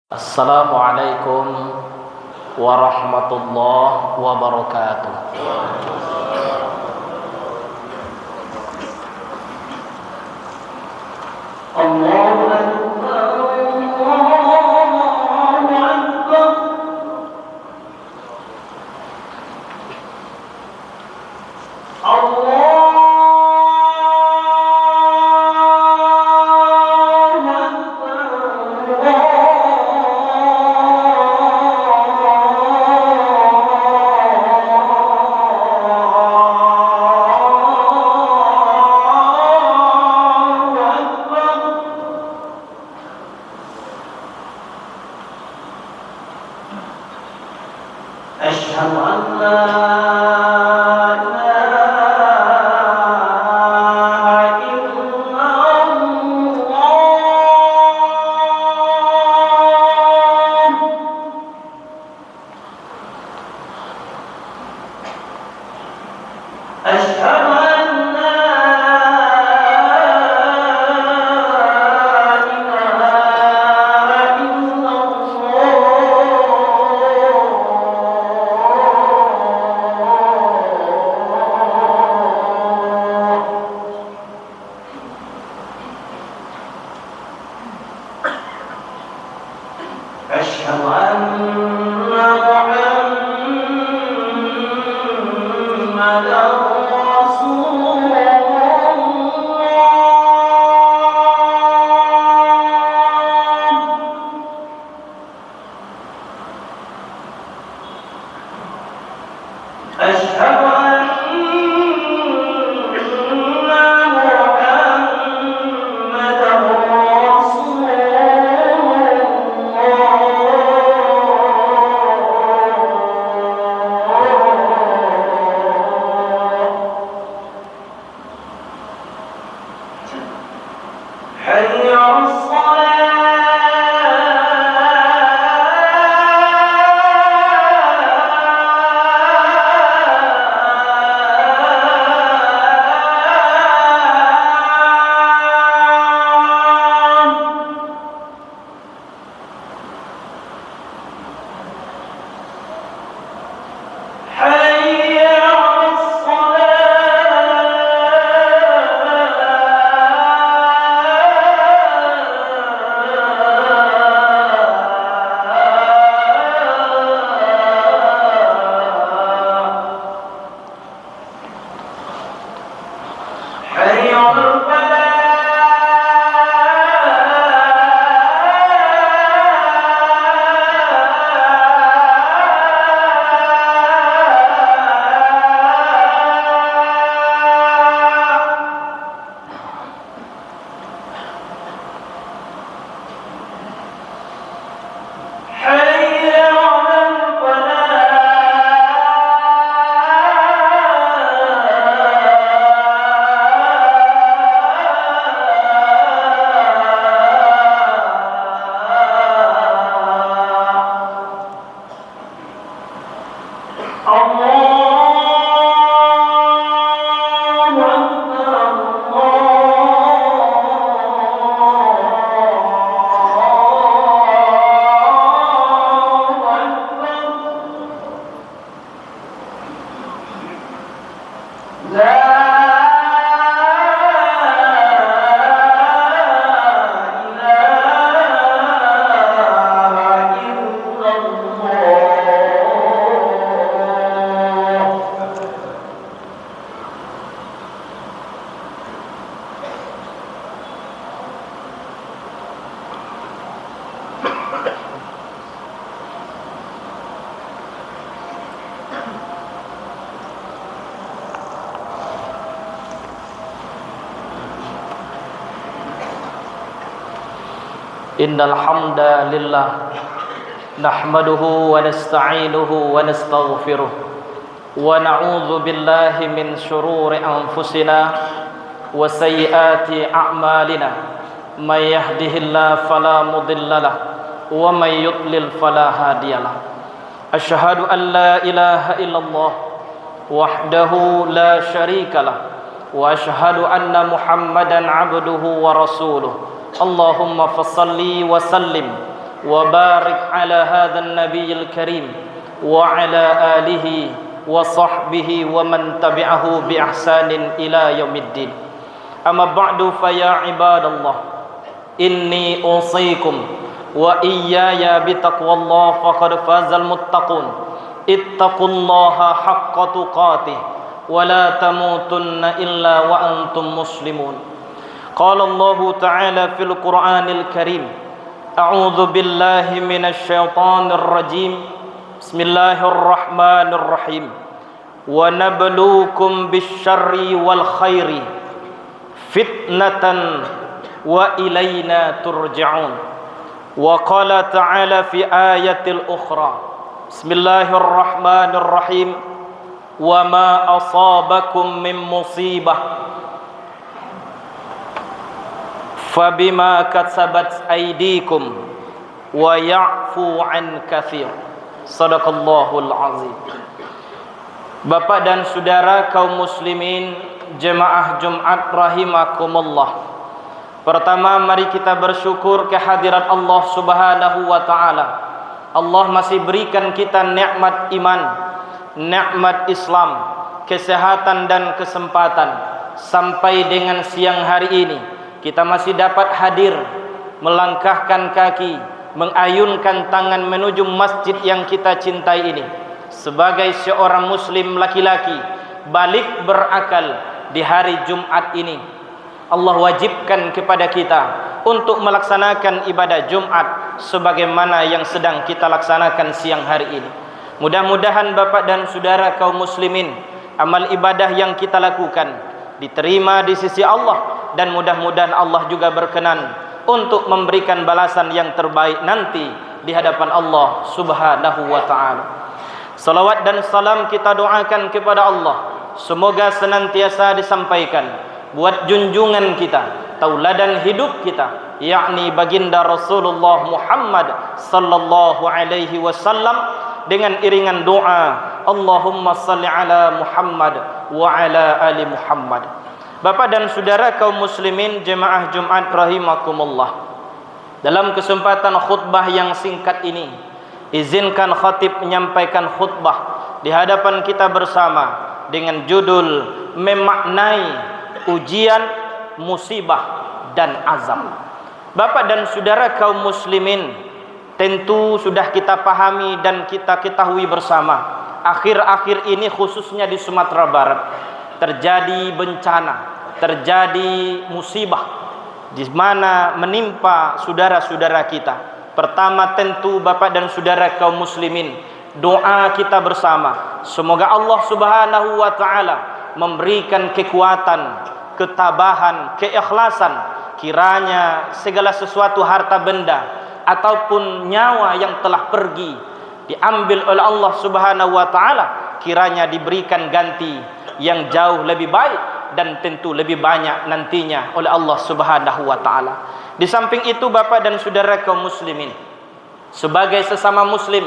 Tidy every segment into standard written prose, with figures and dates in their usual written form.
Assalamualaikum warahmatullahi wabarakatuh. Allahu Akbar, Allahu Akbar. أشهد أن لا إله إلا الله. أشهد أن لا أشهد أن محمدا رسول الله. أشهد أن محمدا رسول حي على إن الحمد لله نحمده ونستعينه ونستغفره ونعوذ بالله من شرور أنفسنا وسيئات أعمالنا من يهده الله فلا مضل له ومن يضلل فلا هادي له أشهد أن لا إله إلا الله وحده لا شريك له وأشهد أن محمدا عبده ورسوله اللهم فصل وسلم وبارك على هذا النبي الكريم وعلى آله وصحبه ومن تبعه بإحسان إلى يوم الدين. أما بعد فيا عباد الله إني أوصيكم وإياي بتقوى الله فقد فاز المتقون. اتقوا الله حق تقاته ولا تموتن إلا وأنتم مسلمون. قال الله تعالى في القرآن الكريم: أعوذ بالله من الشيطان الرجيم. بسم الله الرحمن الرحيم. ونبلوكم بالشر والخير فتنة وإلينا ترجعون. وقال تعالى في آية الأخرى: بسم الله الرحمن الرحيم. وما أصابكم من مصيبة فبما كسبت أيديكم ويعفو عن كثير. Sadaqallahul azim. Bapak dan saudara kaum muslimin jemaah Jumat rahimakumullah. Pertama, mari kita bersyukur kehadirat Allah Subhanahu wa taala. Allah masih berikan kita nikmat iman, nikmat Islam, kesehatan dan kesempatan sampai dengan siang hari ini kita masih dapat hadir, melangkahkan kaki, mengayunkan tangan menuju masjid yang kita cintai ini. Sebagai seorang muslim laki-laki balik berakal di hari Jumat ini, Allah wajibkan kepada kita untuk melaksanakan ibadah Jumat sebagaimana yang sedang kita laksanakan siang hari ini. Mudah-mudahan Bapak dan saudara kaum muslimin, amal ibadah yang kita lakukan diterima di sisi Allah, dan mudah-mudahan Allah juga berkenan untuk memberikan balasan yang terbaik nanti di hadapan Allah Subhanahu wa taala. Salawat dan salam kita doakan kepada Allah, semoga senantiasa disampaikan buat junjungan kita, tauladan hidup kita, yakni baginda Rasulullah Muhammad sallallahu alaihi wasallam, dengan iringan doa Allahumma salli ala Muhammad wa ala ali Muhammad. Bapak dan saudara kaum muslimin jemaah Jumat rahimakumullah, dalam kesempatan khutbah yang singkat ini, izinkan khatib menyampaikan khutbah di hadapan kita bersama dengan judul memaknai ujian, musibah dan azab. Bapak dan saudara kaum muslimin, tentu sudah kita pahami dan kita ketahui bersama, akhir-akhir ini khususnya di Sumatera Barat terjadi bencana, terjadi musibah di mana menimpa saudara-saudara kita. Pertama tentu Bapak dan saudara kaum muslimin, doa kita bersama semoga Allah Subhanahu wa taala memberikan kekuatan, ketabahan, keikhlasan, kiranya segala sesuatu harta benda ataupun nyawa yang telah pergi diambil oleh Allah Subhanahu wa taala, kiranya diberikan ganti yang jauh lebih baik dan tentu lebih banyak nantinya oleh Allah Subhanahu wa taala. Di samping itu Bapak dan saudara kaum muslimin, sebagai sesama muslim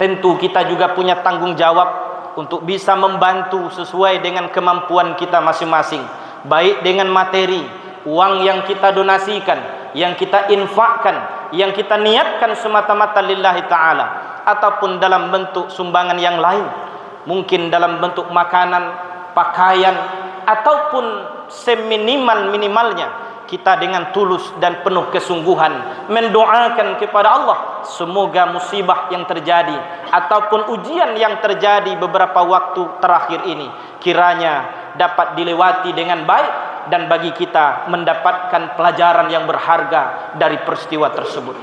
tentu kita juga punya tanggung jawab untuk bisa membantu sesuai dengan kemampuan kita masing-masing, baik dengan materi, uang yang kita donasikan, yang kita infakkan, yang kita niatkan semata-mata lillahi ta'ala, ataupun dalam bentuk sumbangan yang lain, mungkin dalam bentuk makanan, pakaian, ataupun seminimal-minimalnya kita dengan tulus dan penuh kesungguhan mendoakan kepada Allah, semoga musibah yang terjadi ataupun ujian yang terjadi beberapa waktu terakhir ini kiranya dapat dilewati dengan baik, dan bagi kita mendapatkan pelajaran yang berharga dari peristiwa tersebut.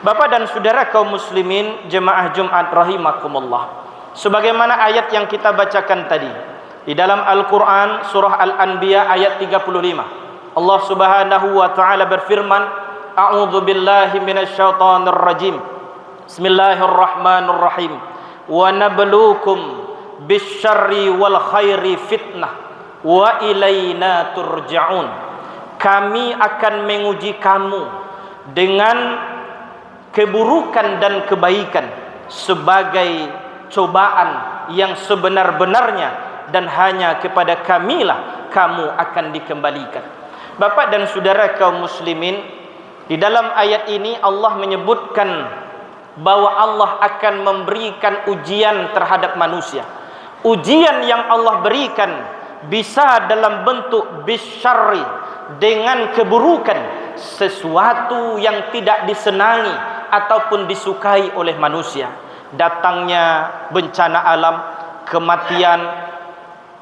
Bapak dan saudara kaum muslimin jemaah Jumat rahimakumullah, sebagaimana ayat yang kita bacakan tadi di dalam Al-Quran surah Al-Anbiya ayat 35, Allah Subhanahu wa taala berfirman, a'udzu billahi minasyaitonir rajim. Bismillahirrahmanirrahim. Wa nabluukum bisyarri wal khairi fitnah wa ilaina turja'un. Kami akan menguji kamu dengan keburukan dan kebaikan sebagai cobaan yang sebenar-benarnya, dan hanya kepada kamilah kamu akan dikembalikan. Bapak dan saudara kaum muslimin, Di dalam ayat ini Allah menyebutkan bahwa Allah akan memberikan ujian terhadap manusia. Ujian yang Allah berikan bisa dalam bentuk bisyarri, dengan keburukan, sesuatu yang tidak disenangi ataupun disukai oleh manusia. Datangnya bencana alam, kematian,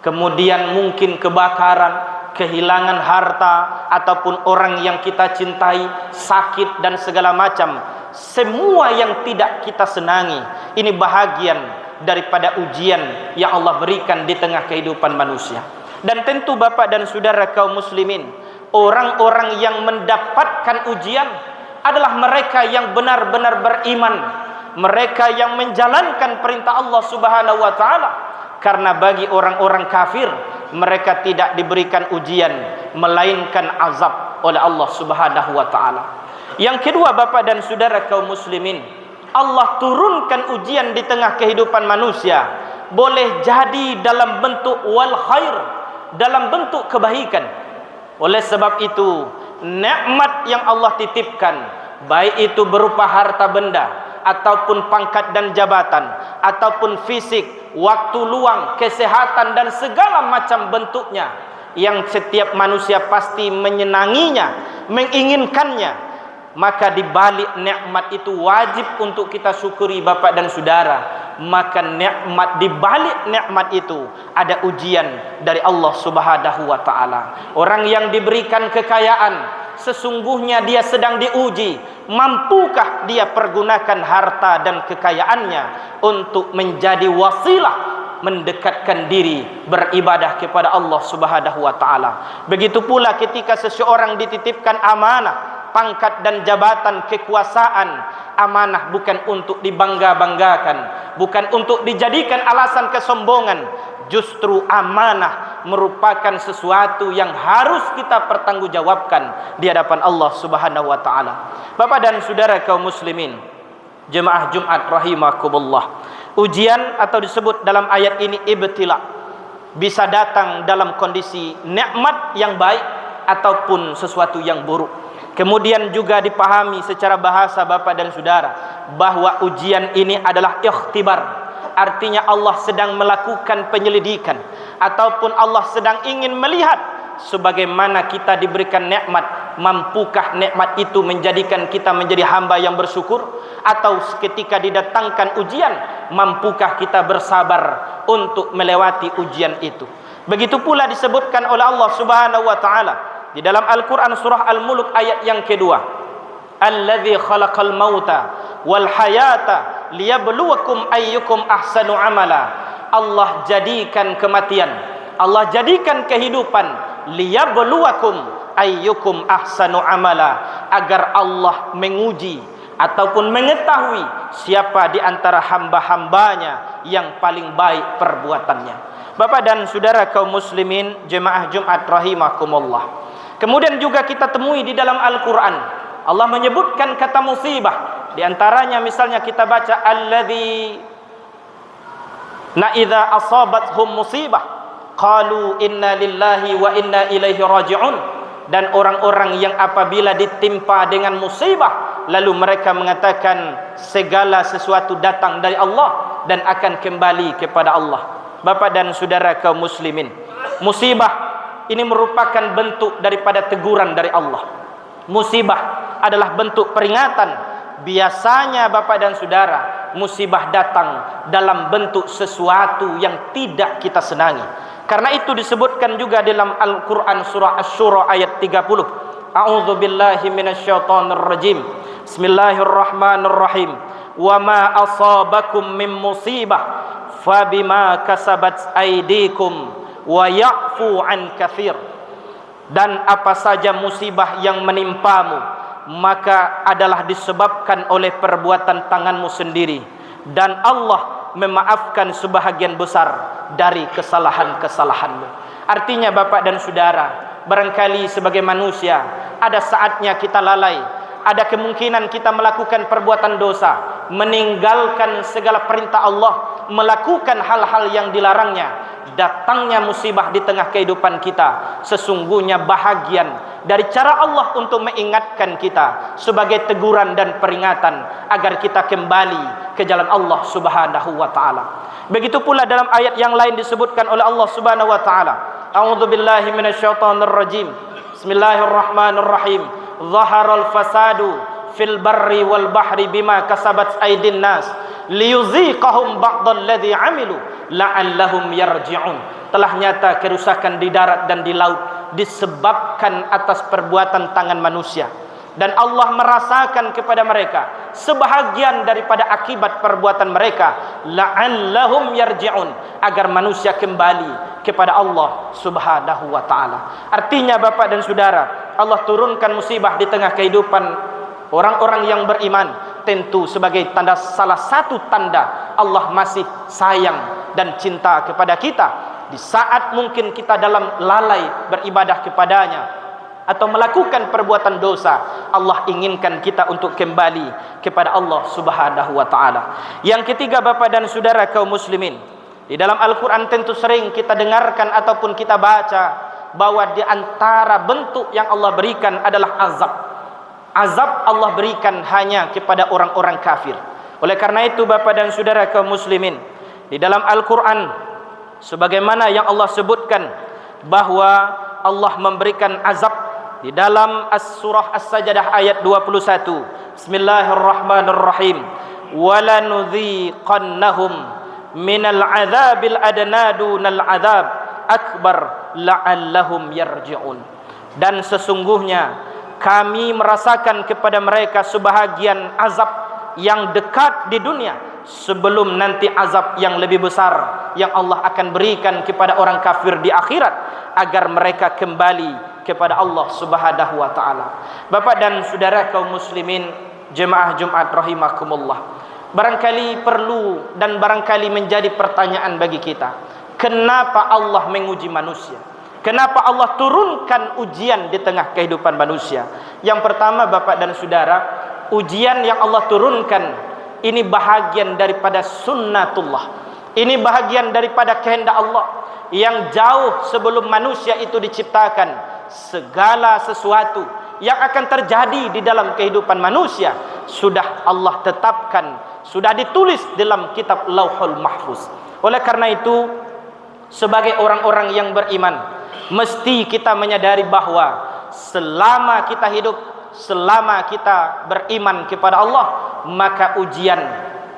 kemudian mungkin kebakaran, kehilangan harta, ataupun orang yang kita cintai sakit dan segala macam. Semua yang tidak kita senangi, ini bahagian daripada ujian yang Allah berikan di tengah kehidupan manusia. Dan tentu Bapak dan Saudara kaum muslimin, orang-orang yang mendapatkan ujian adalah mereka yang benar-benar beriman, mereka yang menjalankan perintah Allah Subhanahu wa taala. Karena bagi orang-orang kafir, mereka tidak diberikan ujian melainkan azab oleh Allah Subhanahu wa taala. Yang kedua Bapak dan Saudara kaum muslimin, Allah turunkan ujian di tengah kehidupan manusia, boleh jadi dalam bentuk wal khair, dalam bentuk kebaikan. Oleh sebab itu, nikmat yang Allah titipkan, baik itu berupa harta benda, ataupun pangkat dan jabatan, ataupun fisik, waktu luang, kesehatan, dan segala macam bentuknya, yang setiap manusia pasti menyenanginya, menginginkannya, maka di balik nikmat itu wajib untuk kita syukuri Bapak dan Saudara. Maka nikmat, di balik nikmat itu ada ujian dari Allah Subhanahu wa taala. Orang yang diberikan kekayaan, sesungguhnya dia sedang diuji, mampukah dia pergunakan harta dan kekayaannya untuk menjadi wasilah mendekatkan diri beribadah kepada Allah Subhanahu wa taala. Begitu pula ketika seseorang dititipkan amanah, pangkat dan jabatan, kekuasaan. Amanah bukan untuk dibangga-banggakan, bukan untuk dijadikan alasan kesombongan. Justru amanah merupakan sesuatu yang harus kita pertanggungjawabkan di hadapan Allah Subhanahu wa taala. Bapak dan Saudara kaum muslimin, jemaah Jumat rahimakumullah, ujian atau disebut dalam ayat ini ibtila, bisa datang dalam kondisi nikmat yang baik ataupun sesuatu yang buruk. Kemudian juga dipahami secara bahasa Bapak dan Saudara bahwa ujian ini adalah ikhtibar. Artinya Allah sedang melakukan penyelidikan, ataupun Allah sedang ingin melihat sebagaimana kita diberikan nikmat, mampukah nikmat itu menjadikan kita menjadi hamba yang bersyukur, atau ketika didatangkan ujian, mampukah kita bersabar untuk melewati ujian itu. Begitu pula disebutkan oleh Allah Subhanahu wa taala di dalam Al-Quran surah Al-Mulk ayat yang kedua, Alladzi khalaqal mauta wal hayata liyabluwakum ayyukum ahsanu amala. Allah jadikan kematian, Allah jadikan kehidupan, liyabluwakum ayyukum ahsanu amala, agar Allah menguji ataupun mengetahui siapa di antara hamba-hambanya yang paling baik perbuatannya. Bapak dan Saudara kaum muslimin, jemaah Jumat rahimakumullah. Kemudian juga kita temui di dalam Al-Quran, Allah menyebutkan kata musibah. Di antaranya misalnya kita baca alladzi idza asabathum musibah qalu inna lillahi wa inna ilaihi raji'un. Dan orang-orang yang apabila ditimpa dengan musibah, lalu mereka mengatakan segala sesuatu datang dari Allah dan akan kembali kepada Allah. Bapak dan Saudara kaum muslimin, musibah ini merupakan bentuk daripada teguran dari Allah. Musibah adalah bentuk peringatan. Biasanya Bapak dan Saudara, musibah datang dalam bentuk sesuatu yang tidak kita senangi. Karena itu disebutkan juga dalam Al-Quran surah Asy-Syura ayat 30. A'udzu billahi minasyaitonir rajim. Bismillahirrahmanirrahim. Wa ma asabakum min musibah fabima kasabat aydikum wa ya'fu an katsir. Dan apa saja musibah yang menimpamu, maka adalah disebabkan oleh perbuatan tanganmu sendiri, dan Allah memaafkan sebahagian besar dari kesalahan-kesalahanmu. Artinya Bapak dan Saudara, barangkali sebagai manusia ada saatnya kita lalai, ada kemungkinan kita melakukan perbuatan dosa, meninggalkan segala perintah Allah, melakukan hal-hal yang dilarangnya, datangnya musibah di tengah kehidupan kita, sesungguhnya bahagian dari cara Allah untuk mengingatkan kita sebagai teguran dan peringatan agar kita kembali ke jalan Allah Subhanahu wa taala. Begitu pula dalam ayat yang lain disebutkan oleh Allah Subhanahu wa taala, a'udzubillahi minasyaitonir rajim. Bismillahirrahmanirrahim. Zaharal fasadu fil barri wal bahri bima kasabat aydin nas liyuziqahum ba'dalladzi 'amilu la'allahum yarji'un. Telah nyata kerusakan di darat dan di laut disebabkan atas perbuatan tangan manusia, dan Allah merasakan kepada mereka sebahagian daripada akibat perbuatan mereka, la'allahum yarji'un, agar manusia kembali kepada Allah Subhanahu wa taala. Artinya Bapak dan Saudara, Allah turunkan musibah di tengah kehidupan orang-orang yang beriman tentu sebagai tanda, salah satu tanda Allah masih sayang dan cinta kepada kita. Di saat mungkin kita dalam lalai beribadah kepadanya atau melakukan perbuatan dosa, Allah inginkan kita untuk kembali kepada Allah Subhanahu wa taala. Yang ketiga Bapak dan Saudara kaum muslimin, di dalam Al-Qur'an tentu sering kita dengarkan ataupun kita baca bahwa di antara bentuk yang Allah berikan adalah azab. Azab Allah berikan hanya kepada orang-orang kafir. Oleh karena itu Bapak dan Saudara kaum muslimin, di dalam Al-Qur'an sebagaimana yang Allah sebutkan bahwa Allah memberikan azab di dalam surah As-Sajdah ayat 21. Bismillahirrahmanirrahim. Wala nudhiqannahum minal adzabil adna dunal adzab akbar la'allahum yarji'un. Dan sesungguhnya kami merasakan kepada mereka sebahagian azab yang dekat di dunia sebelum nanti azab yang lebih besar yang Allah akan berikan kepada orang kafir di akhirat, agar mereka kembali kepada Allah Subhanahu wa taala. Bapak dan Saudara kaum muslimin, jemaah Jumat rahimakumullah, barangkali perlu dan barangkali menjadi pertanyaan bagi kita, kenapa Allah menguji manusia? Kenapa Allah turunkan ujian di tengah kehidupan manusia? Yang pertama Bapak dan Saudara, ujian yang Allah turunkan ini bahagian daripada sunnatullah. Ini bahagian daripada kehendak Allah yang jauh sebelum manusia itu diciptakan. Segala sesuatu yang akan terjadi di dalam kehidupan manusia sudah Allah tetapkan, sudah ditulis dalam kitab Lauhul Mahfuz. Oleh karena itu, sebagai orang-orang yang beriman, mesti kita menyadari bahwa selama kita hidup, selama kita beriman kepada Allah, maka ujian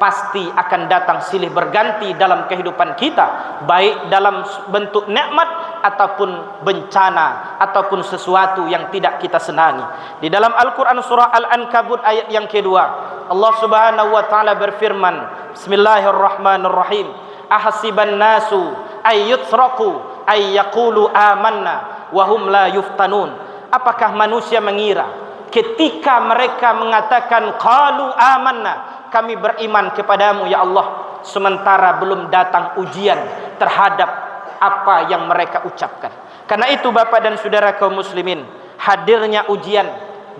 pasti akan datang silih berganti dalam kehidupan kita, baik dalam bentuk nikmat ataupun bencana ataupun sesuatu yang tidak kita senangi. Di dalam Al-Qur'an surah Al-Ankabut ayat yang kedua, Allah Subhanahu wa taala berfirman, Bismillahirrahmanirrahim. Ahasiban nasu ayyutraku ayyaqulu amanna wa hum la yuftanun. Apakah manusia mengira ketika mereka mengatakan qalu amanna, kami beriman kepadamu ya Allah, sementara belum datang ujian terhadap apa yang mereka ucapkan. Karena itu Bapak dan Saudara kaum muslimin, hadirnya ujian,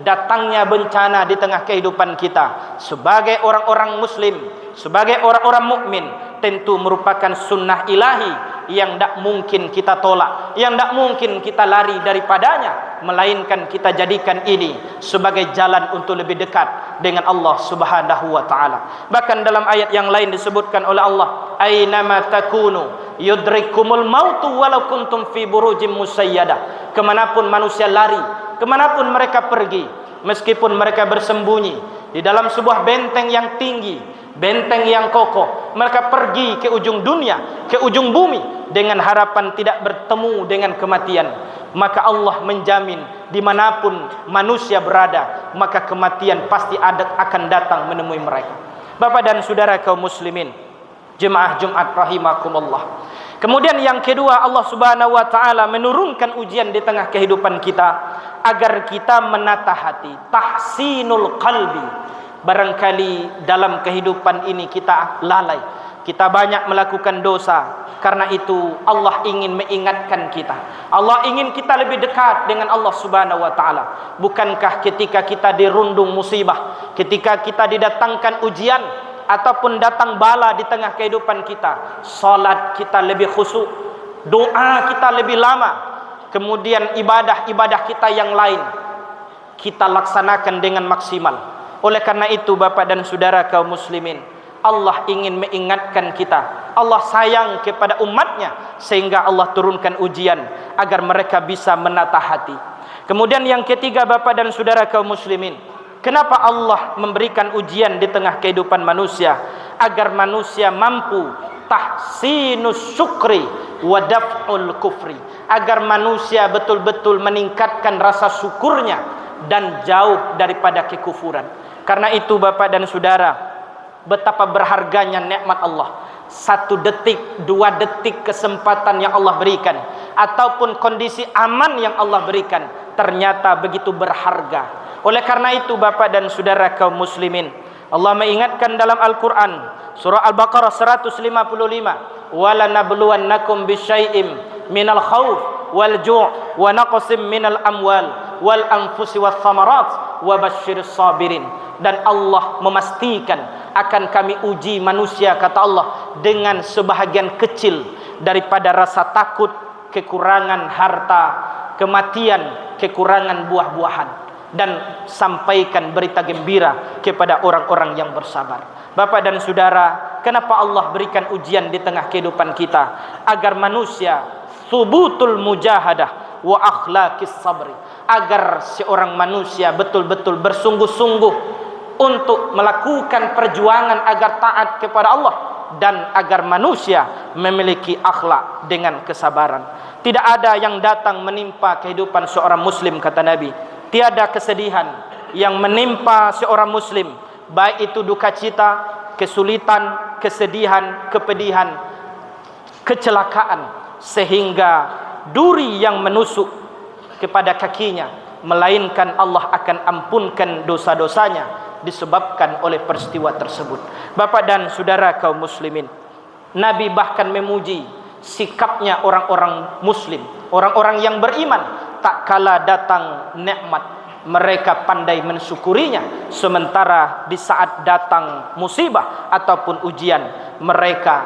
datangnya bencana di tengah kehidupan kita sebagai orang-orang muslim, sebagai orang-orang mukmin, tentu merupakan sunnah ilahi yang tidak mungkin kita tolak, yang tidak mungkin kita lari daripadanya, melainkan kita jadikan ini sebagai jalan untuk lebih dekat dengan Allah Subhanahu wa taala. Bahkan dalam ayat yang lain disebutkan oleh Allah, ainama takunu yudrikumul mautu walau kuntum fi burujim musayyadah. Kemanapun manusia lari, kemanapun mereka pergi, meskipun mereka bersembunyi di dalam sebuah benteng yang tinggi, benteng yang kokoh, mereka pergi ke ujung dunia, ke ujung bumi dengan harapan tidak bertemu dengan kematian, maka Allah menjamin dimanapun manusia berada, maka kematian pasti akan datang menemui mereka. Bapak dan Saudara kaum muslimin, jemaah Jumat rahimakumullah. Kemudian yang kedua, Allah Subhanahu wa taala menurunkan ujian di tengah kehidupan kita agar kita menata hati, tahsinul qalbi. Barangkali dalam kehidupan ini kita lalai, kita banyak melakukan dosa. Karena itu Allah ingin mengingatkan kita. Allah ingin kita lebih dekat dengan Allah Subhanahu wa taala. Bukankah ketika kita dirundung musibah, ketika kita didatangkan ujian ataupun datang bala di tengah kehidupan kita, salat kita lebih khusyuk, doa kita lebih lama, kemudian ibadah-ibadah kita yang lain kita laksanakan dengan maksimal. Oleh karena itu Bapak dan Saudara kaum muslimin, Allah ingin mengingatkan kita. Allah sayang kepada umatnya sehingga Allah turunkan ujian agar mereka bisa menata hati. Kemudian yang ketiga Bapak dan Saudara kaum muslimin, kenapa Allah memberikan ujian di tengah kehidupan manusia? Agar manusia mampu tahsinus syukri wa daf'ul kufri, agar manusia betul-betul meningkatkan rasa syukurnya dan jauh daripada kekufuran. Karena itu Bapak dan Saudara, betapa berharganya nikmat Allah. 1 detik, 2 detik kesempatan yang Allah berikan, ataupun kondisi aman yang Allah berikan, ternyata begitu berharga. Oleh karena itu Bapak dan Saudara kaum muslimin, Allah mengingatkan dalam Al-Quran surah Al-Baqarah 155, وَلَنَبْلُوَنَّكُمْ بِشَيْءٍ مِنَ الْخَوْفِ وَالْجُوعِ وَنَقْصٍ مِنَ الْأَمْوَالِ وَالْأَنْفُسِ وَالثَّمَرَاتِ وَبَشِّرِ الصَّابِرِينَ. Dan Allah memastikan akan kami uji manusia, kata Allah, dengan sebahagian kecil daripada rasa takut, kekurangan harta, kematian, kekurangan buah-buahan, dan sampaikan berita gembira kepada orang-orang yang bersabar. Bapak dan Saudara, kenapa Allah berikan ujian di tengah kehidupan kita? Agar manusia subutul mujahadah wa akhlaqis sabri, agar seorang manusia betul-betul bersungguh-sungguh untuk melakukan perjuangan agar taat kepada Allah, dan agar manusia memiliki akhlak dengan kesabaran. Tidak ada yang datang menimpa kehidupan seorang muslim, kata Nabi, tiada kesedihan yang menimpa seorang muslim, baik itu duka cita, kesulitan, kesedihan, kepedihan, kecelakaan, sehingga duri yang menusuk kepada kakinya, melainkan Allah akan ampunkan dosa-dosanya disebabkan oleh peristiwa tersebut. Bapak dan Saudara kaum muslimin, Nabi bahkan memuji sikapnya orang-orang muslim, orang-orang yang beriman. Tak kala datang nikmat, mereka pandai mensyukurinya, sementara di saat datang musibah ataupun ujian, mereka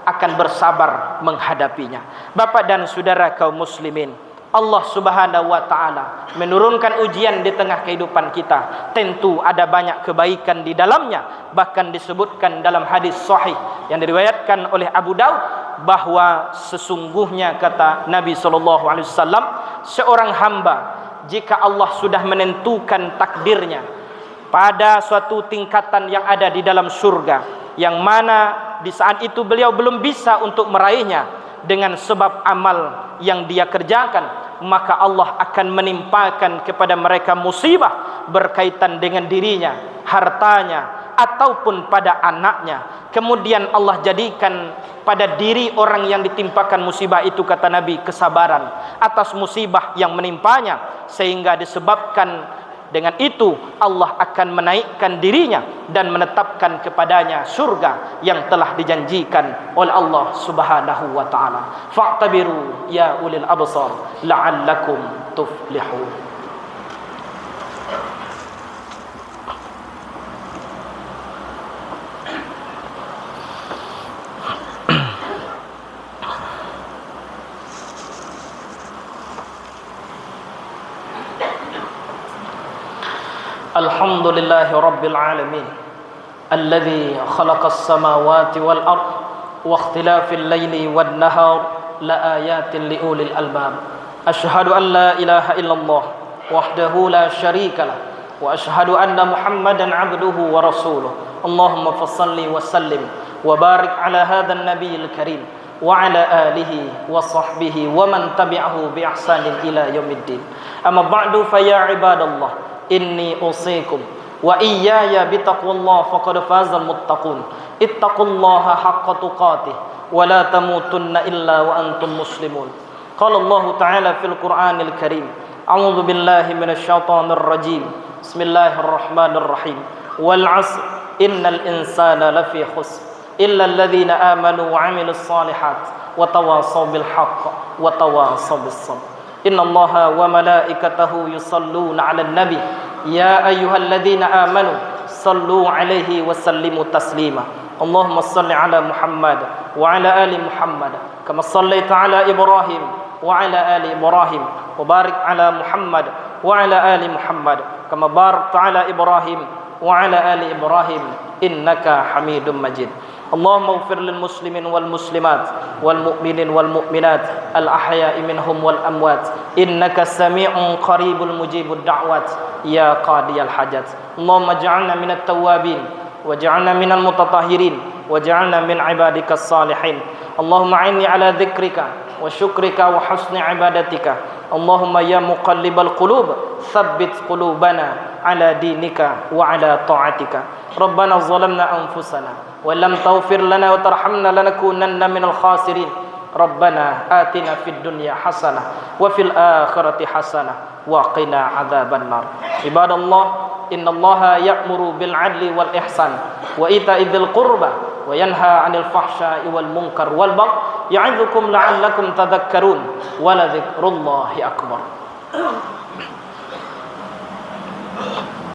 akan bersabar menghadapinya. Bapak dan Saudara kaum muslimin, Allah Subhanahu wa taala menurunkan ujian di tengah kehidupan kita. Tentu ada banyak kebaikan di dalamnya. Bahkan disebutkan dalam hadis sahih yang diriwayatkan oleh Abu Daud bahwa sesungguhnya, kata Nabi SAW, seorang hamba jika Allah sudah menentukan takdirnya pada suatu tingkatan yang ada di dalam surga, yang mana di saat itu beliau belum bisa untuk meraihnya dengan sebab amal yang dia kerjakan, maka Allah akan menimpakan kepada mereka musibah berkaitan dengan dirinya, hartanya, ataupun pada anaknya. Kemudian Allah jadikan pada diri orang yang ditimpakan musibah itu, kata Nabi, kesabaran atas musibah yang menimpanya, sehingga disebabkan dengan itu Allah akan menaikkan dirinya dan menetapkan kepadanya surga yang telah dijanjikan oleh Allah Subhanahu wa taala. Fa'tabiru ya ulil absar la'allakum tuflihun. Alhamdulillahi Rabbil Alamin, alladhi khalaqas samawati wal ard wa ikhtilafil layli wan nahar la ayatin li ulil albab. Ashhadu an la ilaha illallah wahdahu la syarika lah, wa ashhadu anna Muhammadan abduhu wa rasuluh. Allahumma fassalli wa sallim wa barik ala hadzal nabiyil karim wa ala alihi wa sahbihi wa man tabi'ahu bi ihsanin ila yaumiddin. Amma ba'du, fa ya ibadallah, inni usikum wa iyaya bitaqwallah faqad fazal muttaqun. Ittaqullaha haqqa tuqatih wa la tamutunna illa wa antum muslimun. Qala Allah ta'ala fil Qur'anil Karim, a'udzu billahi minasy syaithanir rajim. Bismillahirrahmanirrahim. Wal 'asr innal insana lafi khusr إلا الذين آمنوا وعملوا الصالحات وتواصوا بالحق وتواصوا بالصبر. إن الله وملائكته يصلون على النبي يا أيها الذين آمنوا صلوا عليه وسلموا تسليما. اللهم صل على محمد وعلى آل محمد كما صليت على إبراهيم وعلى آل إبراهيم وبارك على محمد وعلى آل محمد كما باركت على إبراهيم وعلى آل إبراهيم إنك حميد مجيد. اللهم اغفر للمسلمين والمسلمات والمؤمنين والمؤمنات الأحياء منهم والأموات إنك سميع قريب مجيب الدعوات يا قاضي الحاجات. اللهم اجعلنا من التوابين واجعلنا من المتطهرين واجعلنا من عبادك الصالحين. اللهم أعني على ذكرك وشكرك وحسن عبادتك. اللهم يا مقلب القلوب ثبت قلوبنا على دينك وعلى طاعتك. ربنا ظلمنا أنفسنا ولم تغفر لنا وترحمنا لنكونن من الخاسرين. ربنا آتنا في الدنيا حسنة وفي الآخرة حسنة وقنا عذاب النار. عباد الله إن الله يأمر بالعدل والإحسان وإيتاء ذي القربى وينهى عن الفحشاء والمنكر والبغي يعظكم لعلكم تذكرون ولذكر الله أكبر.